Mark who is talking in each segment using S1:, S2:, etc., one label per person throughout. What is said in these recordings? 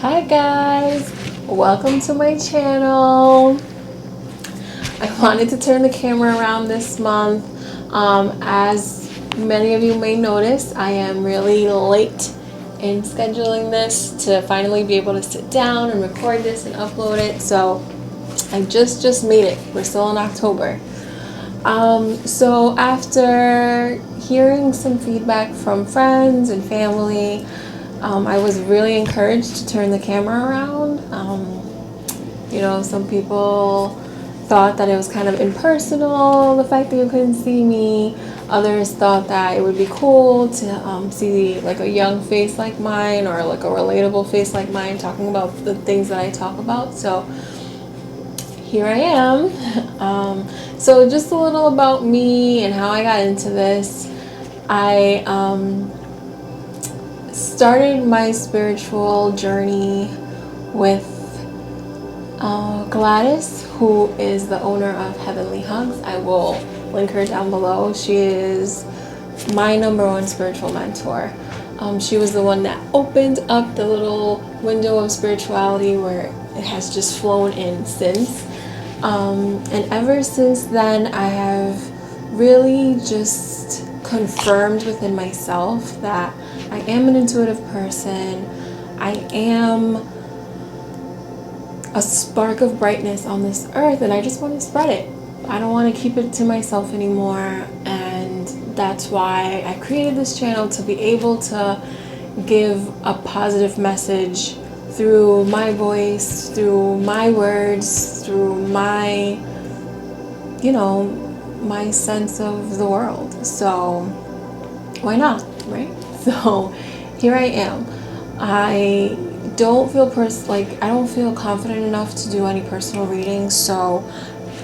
S1: Hi guys, welcome to my channel. I wanted to turn the camera around this month. As many of you may notice, I am really late in scheduling this to finally be able to sit down and record this and upload it. So I just made it. We're still in October. So after hearing some feedback from friends and family, I was really encouraged to turn the camera around. Some people thought that it was kind of impersonal, the fact that you couldn't see me. Others thought that it would be cool to see like a young face like mine, or like a relatable face like mine talking about the things that I talk about. So here I am. So just a little about me and how I got into this. I started my spiritual journey with Gladys, who is the owner of Heavenly Hugs. I will link her down below. She is my #1 spiritual mentor. She was the one that opened up the little window of spirituality where it has just flown in since. And ever since then, I have really just confirmed within myself that I am an intuitive person. I am a spark of brightness on this earth, and I just want to spread it. I don't want to keep it to myself anymore, and that's why I created this channel, to be able to give a positive message through my voice, through my words, through my my sense of the world. So why not, right? So here I am. I don't feel I don't feel confident enough to do any personal readings, so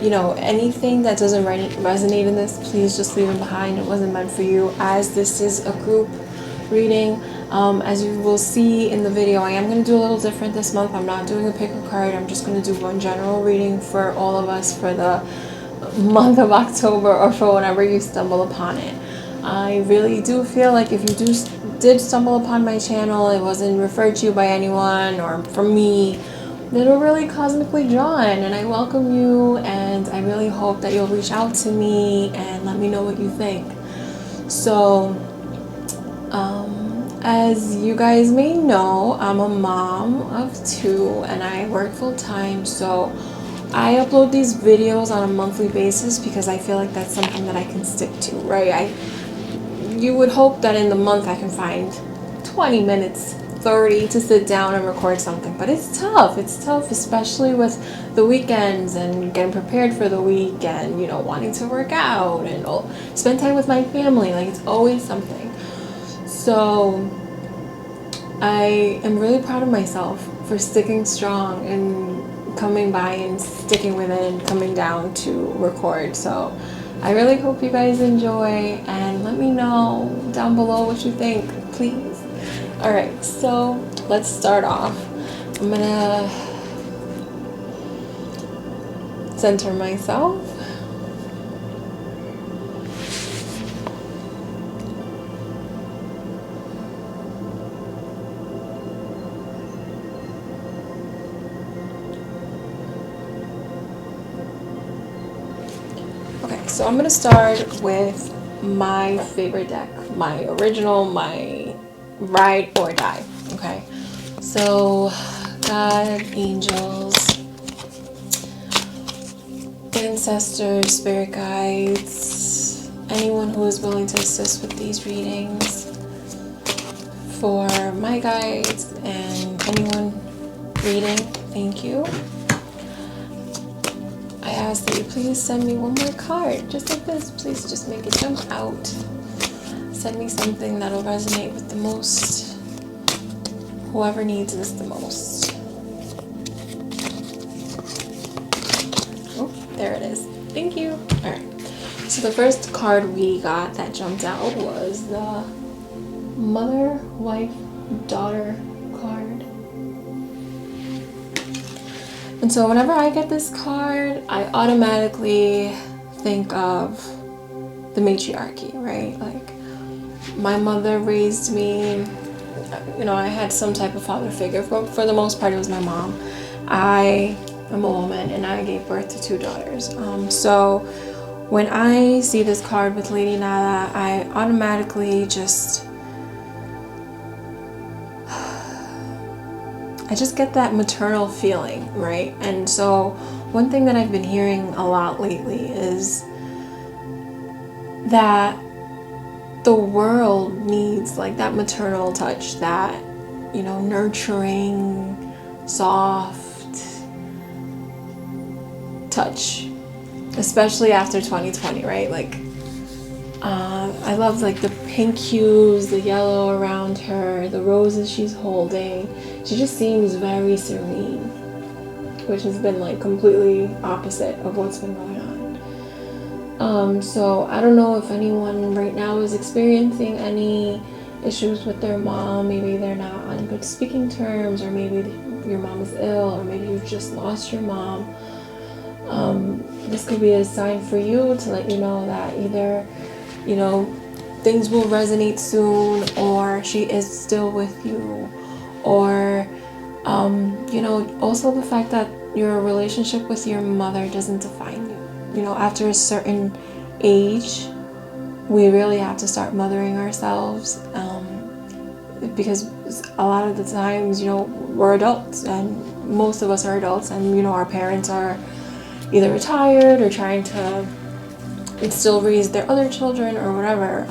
S1: anything that doesn't resonate in this, please just leave it behind. It wasn't meant for you, as this is a group reading. As you will see in the video, I am going to do a little different this month. I'm not doing a pick a card. I'm just going to do one general reading for all of us for the month of October, or for whenever you stumble upon it. I really do feel like if you did stumble upon my channel, it wasn't referred to you by anyone or from me, that are really cosmically drawn, and I welcome you, and I really hope that you'll reach out to me and let me know what you think. So as you guys may know, I'm a mom of 2 and I work full time, so I upload these videos on a monthly basis because I feel like that's something that I can stick to, right? You would hope that in the month I can find 20 minutes, 30 to sit down and record something, but it's tough. It's tough, especially with the weekends and getting prepared for the week, and wanting to work out and spend time with my family. Like, it's always something. So I am really proud of myself for sticking strong and coming by and sticking with it and coming down to record. So I really hope you guys enjoy, and let me know down below what you think, please. Alright, so let's start off. I'm gonna center myself. So I'm going to start with my favorite deck, my original, my ride or die, okay? So God, angels, ancestors, spirit guides, anyone who is willing to assist with these readings, for my guides and anyone reading, thank you. I ask that you please send me one more card, just like this. Please just make it jump out. Send me something that'll resonate with the most, whoever needs this the most. Oh, there it is. Thank you. Alright, so the first card we got that jumped out was the Mother, Wife, Daughter card. And so whenever I get this card, I automatically think of the matriarchy, right? Like, my mother raised me you know, I had some type of father figure. For the most part, it was my mom. I am a woman and I gave birth to 2 daughters. So when I see this card with Lady Nada, I automatically just get that maternal feeling, right? And so one thing that I've been hearing a lot lately is that the world needs like that maternal touch, that, you know, nurturing, soft touch, especially after 2020, right? Like, I love like the pink hues, the yellow around her, the roses she's holding. She just seems very serene, which has been like completely opposite of what's been going on. So I don't know if anyone right now is experiencing any issues with their mom. Maybe they're not on good speaking terms, or maybe your mom is ill, or maybe you've just lost your mom. This could be a sign for you to let you know that either, you know, things will resonate soon, or she is still with you, or you know, also the fact that your relationship with your mother doesn't define you. You know, after a certain age, we really have to start mothering ourselves, because a lot of the times, you know, we're adults, and most of us are adults, and, you know, our parents are either retired or trying to still raise their other children or whatever.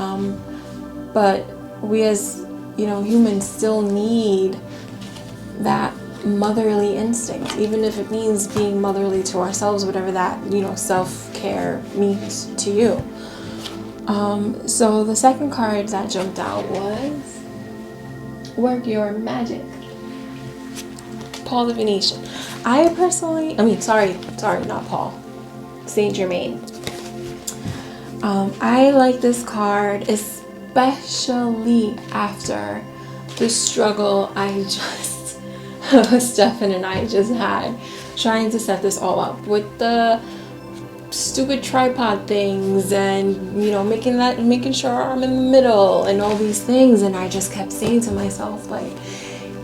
S1: But we as, you know, humans still need that motherly instinct, even if it means being motherly to ourselves, whatever that, you know, self-care means to you. So the second card that jumped out was Work Your Magic. Paul the Venetian. Not Paul, Saint Germain. I like this card, especially after the struggle Stefan and I just had trying to set this all up with the stupid tripod things, and, you know, making sure I'm in the middle and all these things. And I just kept saying to myself, like,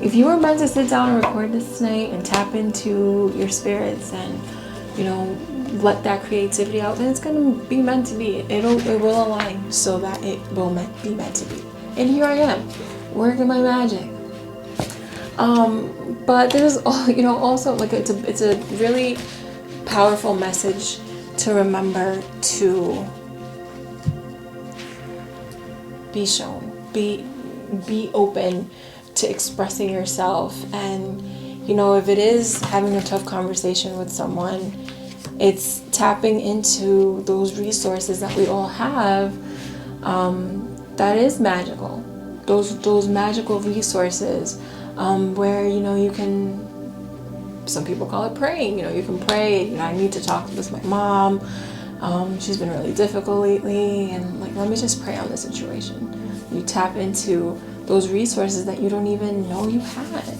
S1: if you were meant to sit down and record this tonight and tap into your spirits and, you know, let that creativity out, then it's gonna be meant to be. It will align so that it will be meant to be. And here I am, working my magic. But there's, you know, also like it's a really powerful message to remember to be shown, be open to expressing yourself. And, you know, if it is having a tough conversation with someone, it's tapping into those resources that we all have, that is magical. Those magical resources, where, you know, you can, some people call it praying, you know, you can pray, you know, I need to talk with my mom, she's been really difficult lately, and like, let me just pray on the situation. You tap into those resources that you don't even know you had.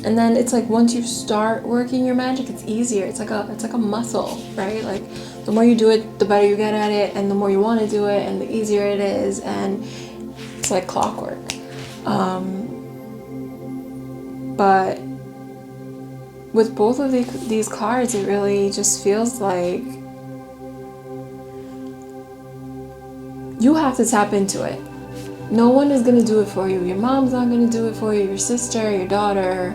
S1: And then it's like, once you start working your magic, it's easier. It's like a muscle, right? Like, the more you do it, the better you get at it, and the more you want to do it, and the easier it is, and it's like clockwork. But with both of these cards, it really just feels like you have to tap into it. No one is going to do it for you. Your mom's not going to do it for you. Your sister, your daughter.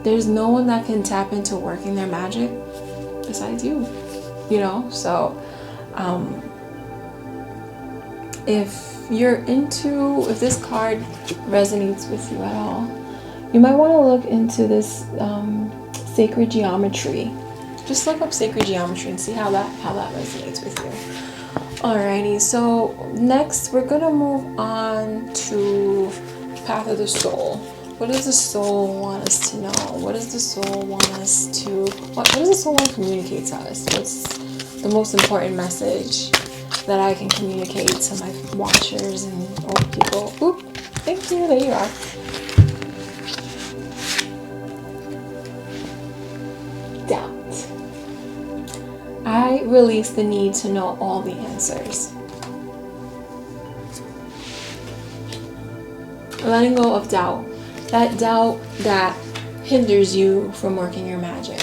S1: There's no one that can tap into working their magic besides you, you know? So, if this card resonates with you at all, you might want to look into this sacred geometry. Just look up sacred geometry and see how that resonates with you. Alrighty, so next we're gonna move on to Path of the Soul. What does the soul want us to know? What does the soul want us to, what does the soul want to communicate to us? What's the most important message that I can communicate to my watchers and old people? Oop, thank you, there you are. Doubt. I release the need to know all the answers. letting go of doubt. That doubt that hinders you from working your magic.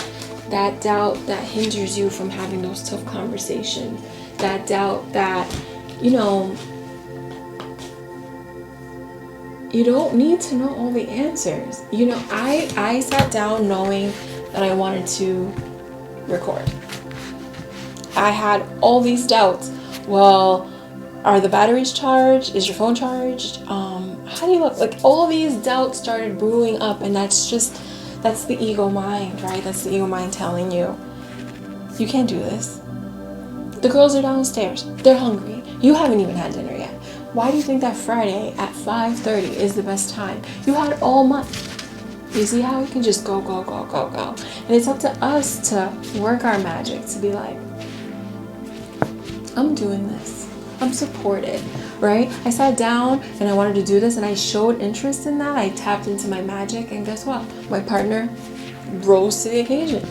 S1: That doubt that hinders you from having those tough conversations. That doubt that, you don't need to know all the answers. I sat down knowing that I wanted to record. I had all these doubts. Well, are the batteries charged? Is your phone charged? How do you look? Like, all these doubts started brewing up, and that's the ego mind, right? That's the ego mind telling you, you can't do this. The girls are downstairs. They're hungry. You haven't even had dinner yet. Why do you think that Friday at 5:30 is the best time? You had all month. You see how we can just go, go, go, go, go. And it's up to us to work our magic, to be like, I'm doing this. I'm supported, right? I sat down and I wanted to do this, and I showed interest in that. I tapped into my magic, and guess what? My partner rose to the occasion.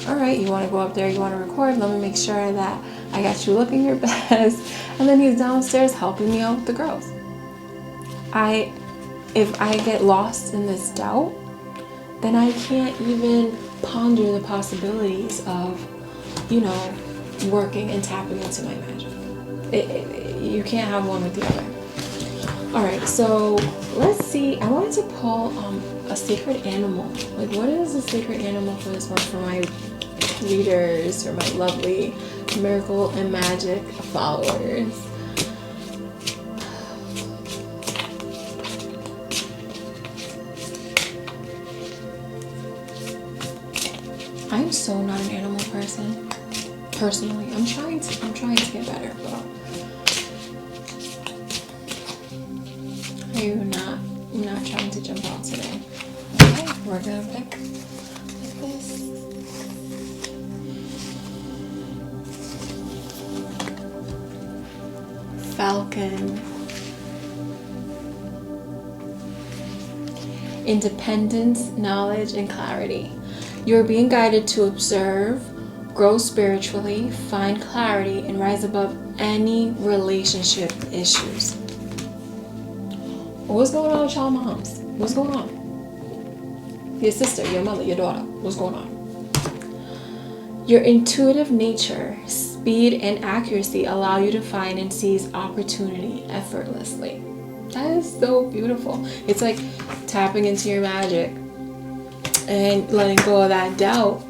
S1: All right, you want to go up there, you want to record, let me make sure that I got you looking your best. And then he's downstairs helping me out with the girls. If I get lost in this doubt, then I can't even ponder the possibilities of, working and tapping into my magic. You can't have one with the other. All right, so let's see. I wanted to pull a sacred animal. Like, what is a sacred animal for this one, for my readers, for my lovely Miracle and Magic followers? I'm so not an animal person. Personally, I'm trying to get better, but I'm not trying to jump out today. Okay, we're gonna pick like this. Falcon. Independence, knowledge, and clarity. You're being guided to observe, grow spiritually, find clarity, and rise above any relationship issues. What's going on with y'all moms? What's going on? Your sister, your mother, your daughter. What's going on? Your intuitive nature, speed, and accuracy allow you to find and seize opportunity effortlessly. That is so beautiful. It's like tapping into your magic and letting go of that doubt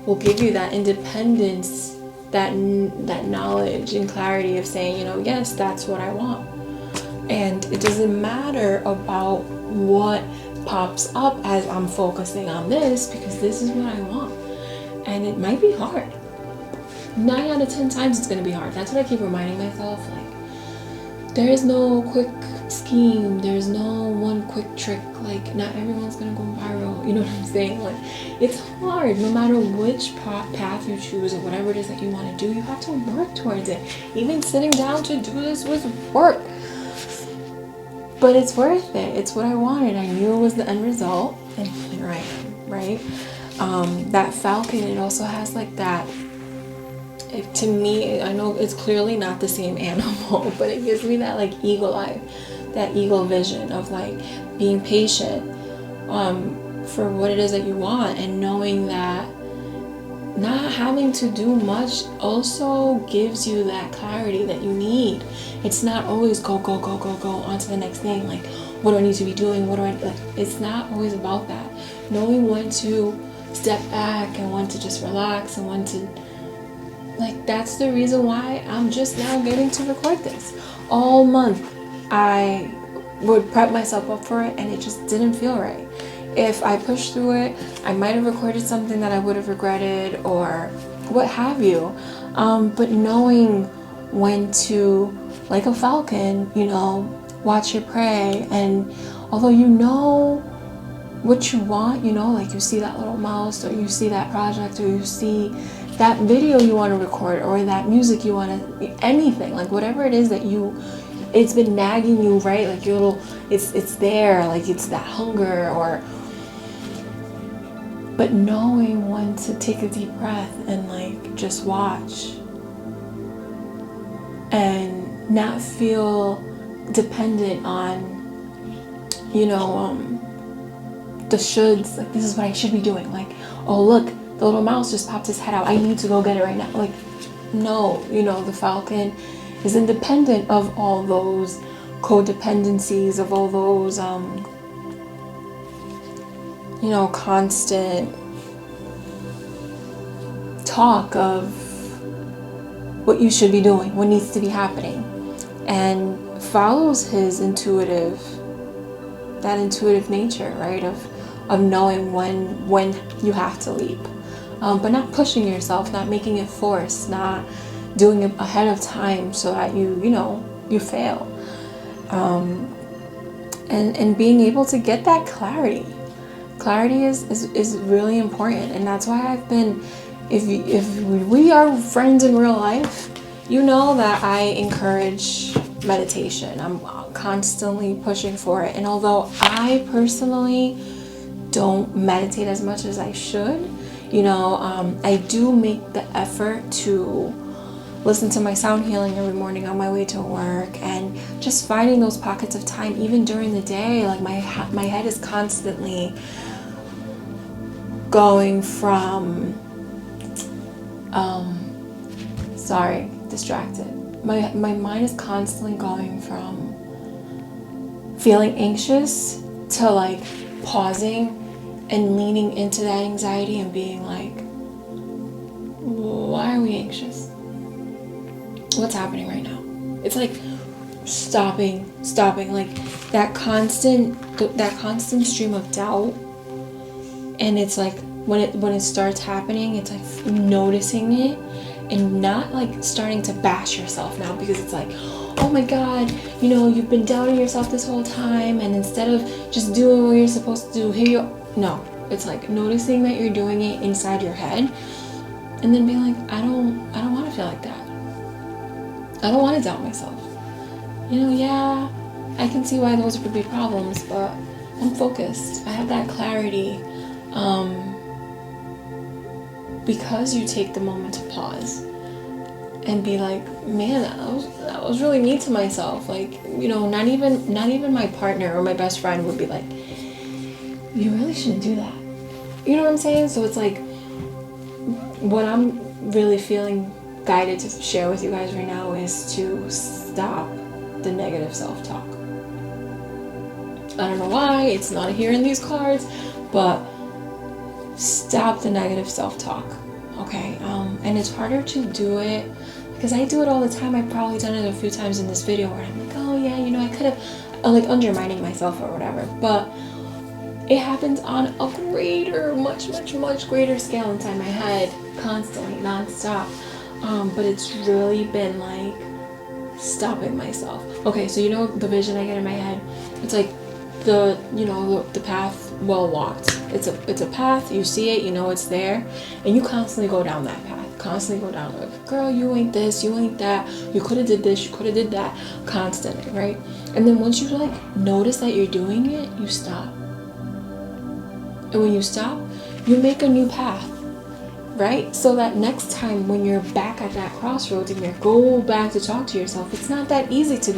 S1: will give you that independence, that knowledge and clarity of saying, yes, that's what I want. And it doesn't matter about what pops up as I'm focusing on this, because this is what I want. And it might be hard. 9 out of 10 times it's going to be hard. That's what I keep reminding myself. Like, there is no quick scheme. There's no one quick trick. Like, not everyone's going to go viral. You know what I'm saying? Like, it's hard. No matter which path you choose or whatever it is that you want to do, you have to work towards it. Even sitting down to do this was work. But it's worth it. It's what I wanted. I knew it was the end result. And here I am, right? That falcon, it also has like that. To me, I know it's clearly not the same animal, but it gives me that like eagle eye, that eagle vision of like being patient for what it is that you want, and knowing that not having to do much also gives you that clarity that you need. It's not always go, go, go, go, go on to the next thing. Like, what do I need to be doing? It's not always about that. Knowing when to step back and when to just relax and when to, that's the reason why I'm just now getting to record this. All month I would prep myself up for it, and it just didn't feel right. If I pushed through it, I might have recorded something that I would have regretted or what have you. But knowing when to, like a falcon, watch your prey. And although you know what you want, like you see that little mouse, or you see that project, or you see that video you want to record, or that music you want to, anything, like whatever it is that it's been nagging you, right? Like your little, it's there, like it's that hunger, but knowing when to take a deep breath and like just watch and not feel dependent on you know, the shoulds, like this is what I should be doing. Like, oh look, the little mouse just popped his head out. I need to go get it right now. Like, no, you know, the falcon is independent of all those codependencies, of all those, you know, constant talk of what you should be doing, what needs to be happening, and follows his intuitive nature, right? Of knowing when you have to leap, but not pushing yourself, not making it forced, not doing it ahead of time so that you fail, and being able to get that clarity. Clarity is really important, and that's why I've been, if we are friends in real life, you know that I encourage meditation. I'm constantly pushing for it, and although I personally don't meditate as much as I should, I do make the effort to listen to my sound healing every morning on my way to work, and just finding those pockets of time even during the day. Like my head is constantly going from distracted. My mind is constantly going from feeling anxious to like pausing and leaning into that anxiety and being like, why are we anxious? What's happening right now? It's like stopping, like that constant stream of doubt. And it's like when it starts happening, it's like noticing it and not like starting to bash yourself now, because it's like, oh my God, you've been doubting yourself this whole time, and instead of just doing what you're supposed to do, no, it's like noticing that you're doing it inside your head, and then being like, I don't want to feel like that. I don't want to doubt myself. Yeah, I can see why those would be problems, but I'm focused. I have that clarity. Because you take the moment to pause and be like, man, that was really mean to myself. Like, not even my partner or my best friend would be like, you really shouldn't do that. You know what I'm saying? So it's like, what I'm really feeling guided to share with you guys right now is to stop the negative self-talk. I don't know why it's not here in these cards, but stop the negative self-talk, okay? And it's harder to do it because I do it all the time. I've probably done it a few times in this video where I'm like, oh yeah, I could have, like undermining myself or whatever, but it happens on a greater, much greater scale inside my head, constantly, non-stop. But it's really been like stopping myself. Okay, so the vision I get in my head, it's like the path well walked. It's a path, you see it, it's there, and you constantly go down that path, constantly go down like, girl, you ain't this, you ain't that, you could have did this, you could have did that, constantly, right? And then once you like notice that you're doing it, you stop. And when you stop, you make a new path, right? So that next time when you're back at that crossroads and you go back to talk to yourself, it's not that easy to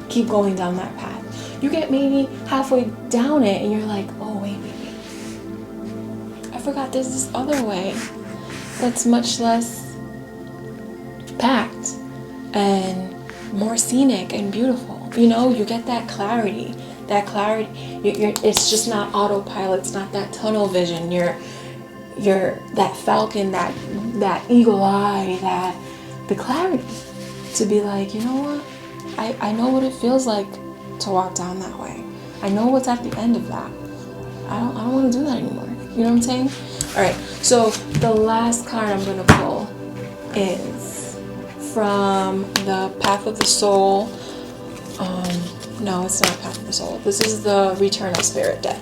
S1: keep going down that path. You get maybe halfway down it and you're like, oh wait, I forgot there's this other way that's much less packed and more scenic and beautiful. You get that clarity. It's just not autopilot. It's not that tunnel vision. You're that falcon, that eagle eye, the clarity to be like, you know what? I know what it feels like to walk down that way. I know what's at the end of that. I don't want to do that anymore. You know what I'm saying? All right. So the last card I'm gonna pull is from the Path of the Soul. No, it's not Path of the Soul. This is the Return of Spirit deck.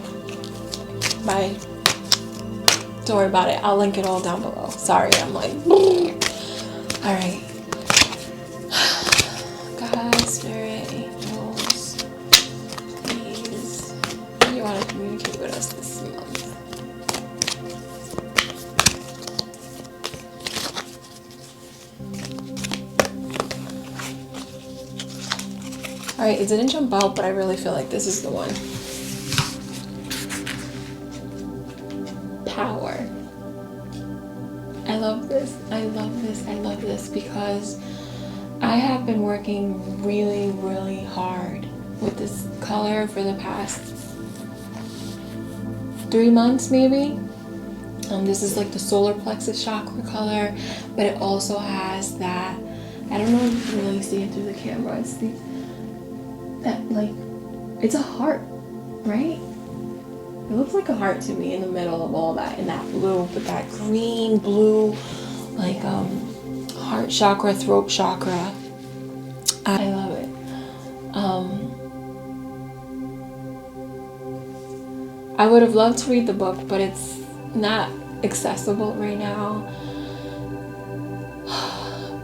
S1: Don't worry about it. I'll link it all down below. Sorry, I'm like, all right. God, Spirit, angels, please, what do you want to communicate with us this month? All right, it didn't jump out, but I really feel like this is the one. I love this. I love this because I have been working really, really hard with this color for the past 3 months maybe. This is like the solar plexus chakra color, but it also has that, I don't know if you can really see it through the camera, it's that like, it's a heart, right? It looks like a heart to me in the middle of all that, in that blue, with that green, blue, like heart chakra, throat chakra. I love it. I would have loved to read the book, but it's not accessible right now.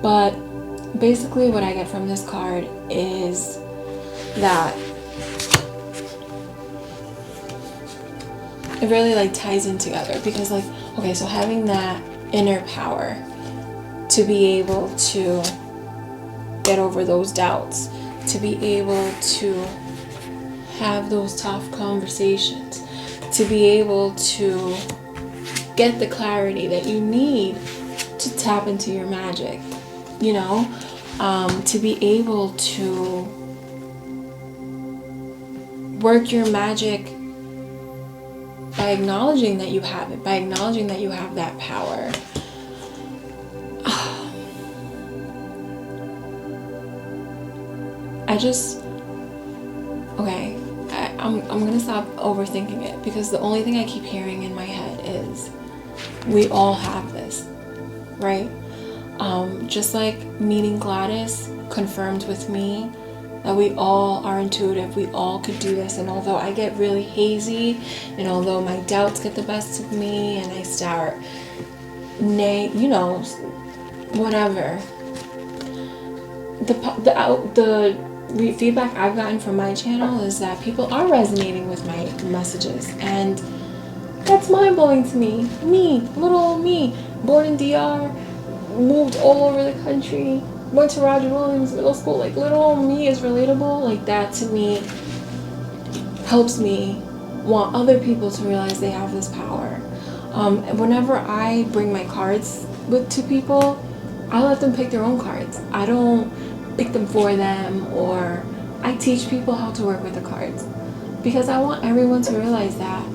S1: But basically what I get from this card is that it really like ties in together, because like, okay, so having that inner power to be able to get over those doubts, to be able to have those tough conversations, to be able to get the clarity that you need to tap into your magic, you know, to be able to work your magic by acknowledging that you have it, by acknowledging that you have that power. I'm gonna stop overthinking it, because the only thing I keep hearing in my head is we all have this, right? Just like meeting Gladys confirmed with me that we all are intuitive, we all could do this. And although I get really hazy, and although my doubts get the best of me and I start whatever, the feedback I've gotten from my channel is that people are resonating with my messages, and that's mind-blowing to me. Little old me, born in DR, moved all over the country, went to Roger Williams Middle School, like little old me is relatable. Like that to me helps me want other people to realize they have this power. Whenever I bring my cards to people, I let them pick their own cards. I don't pick them for them, or I teach people how to work with the cards, because I want everyone to realize that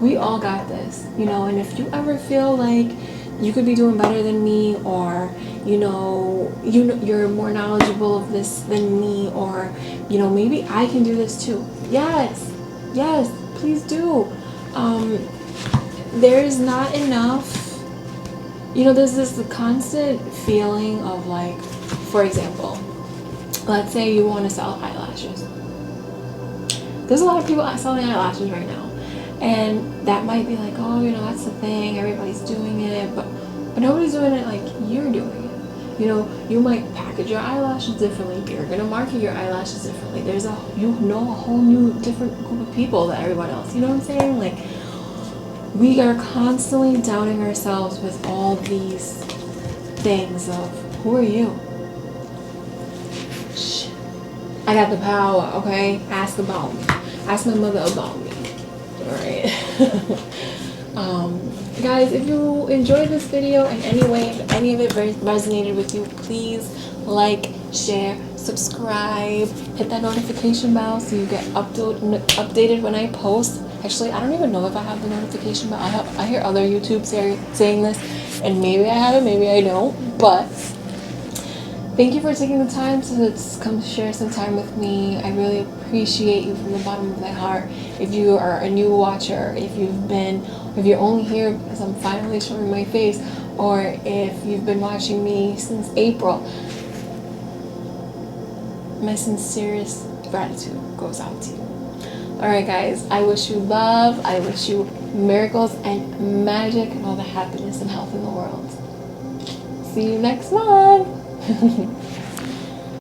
S1: we all got this, you know. And if you ever feel like you could be doing better than me, or you're more knowledgeable of this than me, or maybe I can do this too, yes, please do. There's not enough, there's this constant feeling of like, for example, let's say you want to sell eyelashes. There's a lot of people selling eyelashes right now, and that might be like, oh, that's the thing, everybody's doing it, but nobody's doing it like you're doing it. You might package your eyelashes differently, you're gonna market your eyelashes differently. There's a whole new different group of people than everyone else. You know what I'm saying? Like, we are constantly doubting ourselves with all these things of, who are you? Shh. I got the power, okay? Ask about me. Ask my mother about me. Alright. Guys, if you enjoyed this video in any way, if any of it resonated with you, please like, share, subscribe, hit that notification bell so you get updated when I post. Actually, I don't even know if I have the notification bell. I hear other YouTubers saying this, and maybe I have it, maybe I don't, but thank you for taking the time to come share some time with me. I really appreciate you from the bottom of my heart. If you are a new watcher, if you're only here because I'm finally showing my face, or if you've been watching me since April, my sincerest gratitude goes out to you. Alright guys, I wish you love, I wish you miracles and magic and all the happiness and health in the world. See you next month!